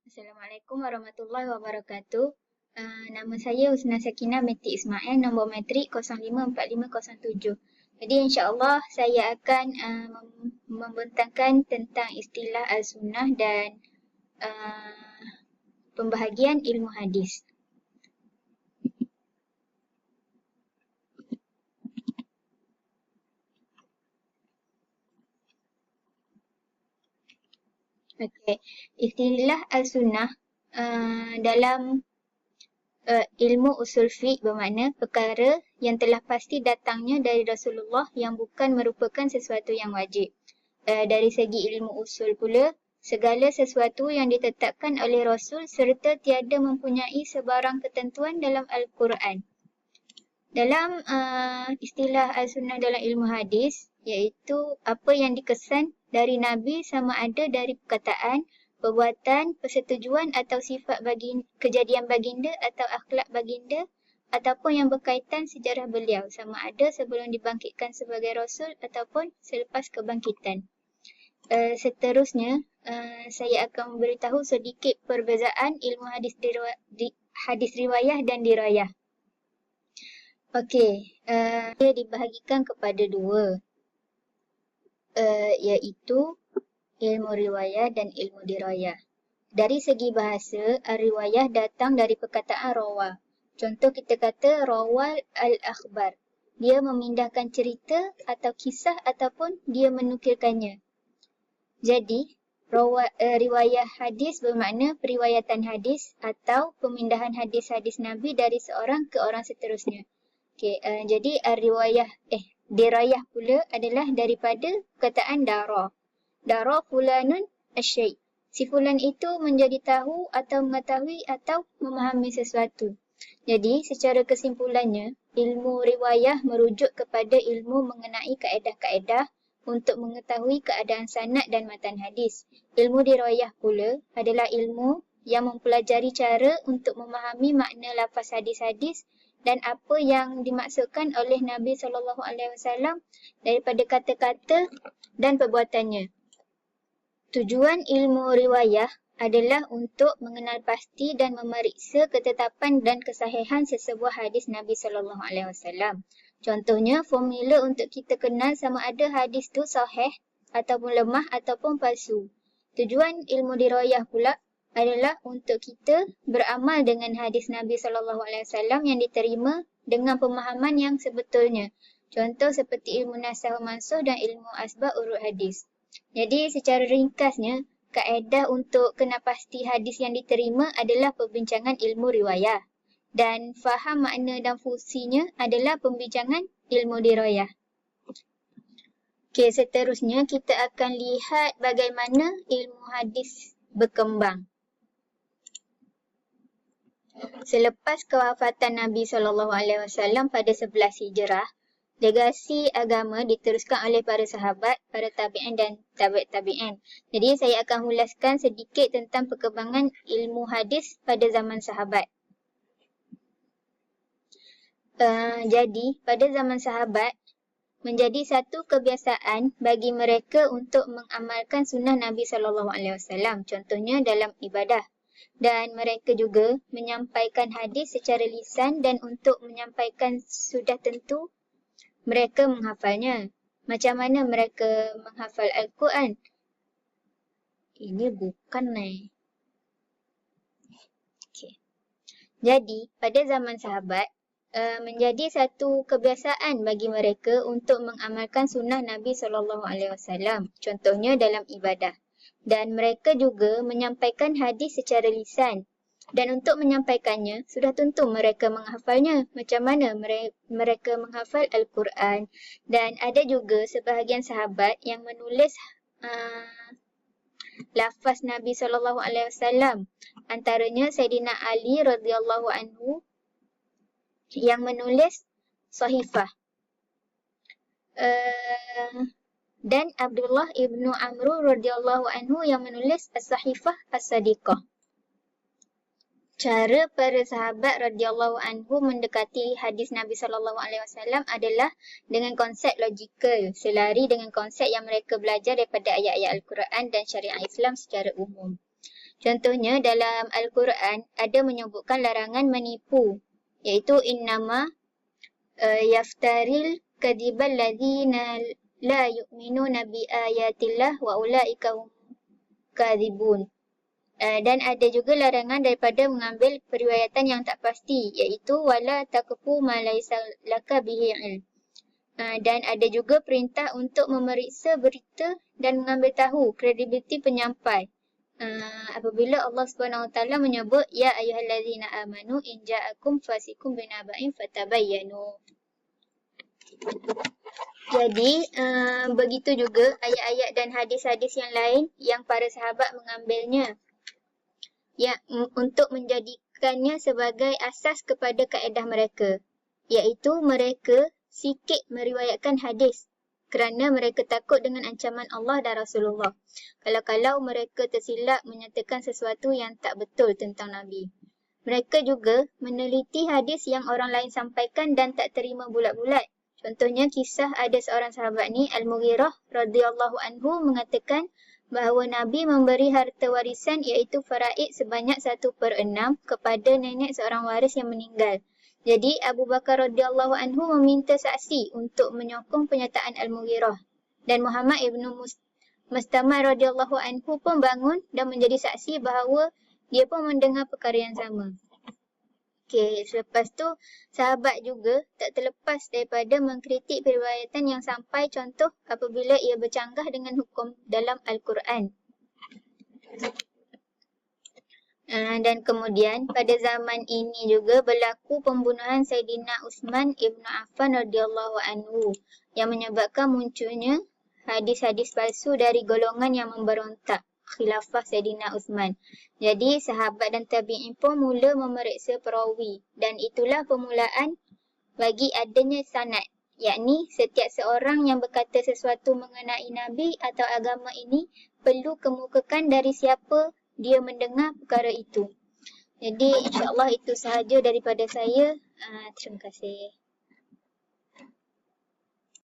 Assalamualaikum warahmatullahi wabarakatuh. Nama saya Husna Sakinah binti Ismail, nombor matrik 054507. Jadi insya-Allah saya akan membentangkan tentang istilah Al-Sunnah dan pembahagian ilmu hadis. Okey, istilah Al-Sunnah dalam ilmu usul fiqh bermakna perkara yang telah pasti datangnya dari Rasulullah yang bukan merupakan sesuatu yang wajib. Dari segi ilmu usul pula, segala sesuatu yang ditetapkan oleh Rasul serta tiada mempunyai sebarang ketentuan dalam Al-Quran. Dalam istilah Al-Sunnah dalam ilmu hadis, iaitu apa yang dikesan dari Nabi sama ada dari perkataan, perbuatan, persetujuan atau sifat kejadian baginda atau akhlak baginda ataupun yang berkaitan sejarah beliau sama ada sebelum dibangkitkan sebagai Rasul ataupun selepas kebangkitan. Seterusnya, saya akan memberitahu sedikit perbezaan ilmu hadis riwayah dan dirayah. Okey, dia dibahagikan kepada dua, iaitu ilmu riwayah dan ilmu dirayah. Dari segi bahasa, riwayah datang dari perkataan rawa. Contoh kita kata rawal al-akhbar. Dia memindahkan cerita atau kisah ataupun dia menukilkannya. Jadi, riwayah hadis bermakna periwayatan hadis atau pemindahan hadis-hadis Nabi dari seorang ke orang seterusnya. Okey, jadi dirayah pula adalah daripada perkataan dara. Dara fulanun asyai'. Si fulan itu menjadi tahu atau mengetahui atau memahami sesuatu. Jadi, secara kesimpulannya, ilmu riwayah merujuk kepada ilmu mengenai kaedah-kaedah untuk mengetahui keadaan sanad dan matan hadis. Ilmu dirayah pula adalah ilmu yang mempelajari cara untuk memahami makna lafaz hadis-hadis dan apa yang dimaksudkan oleh Nabi SAW daripada kata-kata dan perbuatannya. Tujuan ilmu riwayah adalah untuk mengenal pasti dan memeriksa ketetapan dan kesahihan sesebuah hadis Nabi SAW. Contohnya, formula untuk kita kenal sama ada hadis tu sahih ataupun lemah ataupun palsu. Tujuan ilmu dirayah pula adalah untuk kita beramal dengan hadis Nabi SAW yang diterima dengan pemahaman yang sebetulnya. Contoh seperti ilmu nasakh wa mansukh dan ilmu asbab urut hadis. Jadi secara ringkasnya, kaedah untuk kenal pasti hadis yang diterima adalah perbincangan ilmu riwayah. Dan faham makna dan fungsinya adalah pembincangan ilmu dirayah. Okey, seterusnya kita akan lihat bagaimana ilmu hadis berkembang. Selepas kewafatan Nabi SAW pada 11 Hijrah, legasi agama diteruskan oleh para sahabat, para tabi'in dan tabi'in. Jadi saya akan ulaskan sedikit tentang perkembangan ilmu hadis pada zaman sahabat. Jadi pada zaman sahabat, menjadi satu kebiasaan bagi mereka untuk mengamalkan sunnah Nabi SAW, contohnya dalam ibadah. Dan mereka juga menyampaikan hadis secara lisan dan untuk menyampaikan sudah tentu mereka menghafalnya. Macam mana mereka menghafal Al-Quran? Ini bukan Okay. Jadi, pada zaman sahabat, menjadi satu kebiasaan bagi mereka untuk mengamalkan sunnah Nabi SAW. Contohnya dalam ibadah. Dan mereka juga menyampaikan hadis secara lisan. Dan untuk menyampaikannya, sudah tentu mereka menghafalnya. Macam mana mereka menghafal Al-Quran. Dan ada juga sebahagian sahabat yang menulis lafaz Nabi SAW. Antaranya Sayyidina Ali radhiyallahu anhu yang menulis sahifah. Dan Abdullah ibnu Amru radhiyallahu anhu yang menulis as-sahifah as-sadiqah. Cara para sahabat radhiyallahu anhu mendekati hadis Nabi SAW adalah dengan konsep logikal, selari dengan konsep yang mereka belajar daripada ayat-ayat Al-Quran dan syariat Islam secara umum. Contohnya dalam Al-Quran ada menyebutkan larangan menipu, iaitu innama yaftaril kadhibal ladzina la yu'minuna bi ayatillah wa ulaika hum kadhibun. Dan ada juga larangan daripada mengambil periwayatan yang tak pasti, iaitu wala taqfu ma laysa laka bihi ilm. Dan ada juga perintah untuk memeriksa berita dan mengambil tahu kredibiliti penyampai. Apabila Allah SWT menyebut ya ayyuhallazina amanu in ja'akum fasikum binaba'in fatabayyanu. Jadi begitu juga ayat-ayat dan hadis-hadis yang lain yang para sahabat mengambilnya untuk menjadikannya sebagai asas kepada kaedah mereka, iaitu mereka sikit meriwayatkan hadis kerana mereka takut dengan ancaman Allah dan Rasulullah. Kalau-kalau mereka tersilap menyatakan sesuatu yang tak betul tentang Nabi. Mereka juga meneliti hadis yang orang lain sampaikan dan tak terima bulat-bulat. Contohnya kisah ada seorang sahabat ni, Al-Mughirah radhiyallahu anhu mengatakan bahawa Nabi memberi harta warisan iaitu faraid sebanyak 1/6 kepada nenek seorang waris yang meninggal. Jadi Abu Bakar radhiyallahu anhu meminta saksi untuk menyokong pernyataan Al-Mughirah. Dan Muhammad ibnu Mustamar radhiyallahu anhu pun bangun dan menjadi saksi bahawa dia pun mendengar perkara yang sama. Okey, selepas tu sahabat juga tak terlepas daripada mengkritik periwayatan yang sampai, contoh apabila ia bercanggah dengan hukum dalam Al-Quran. Dan kemudian pada zaman ini juga berlaku pembunuhan Saidina Uthman ibn Affan radhiyallahu anhu yang menyebabkan munculnya hadis-hadis palsu dari golongan yang memberontak khilafah Saidina Uthman. Jadi sahabat dan tabi'in pun mula memeriksa perawi dan itulah permulaan bagi adanya sanad, yakni setiap seorang yang berkata sesuatu mengenai Nabi atau agama ini perlu kemukakan dari siapa dia mendengar perkara itu. Jadi insya-Allah itu sahaja daripada saya. Terima kasih.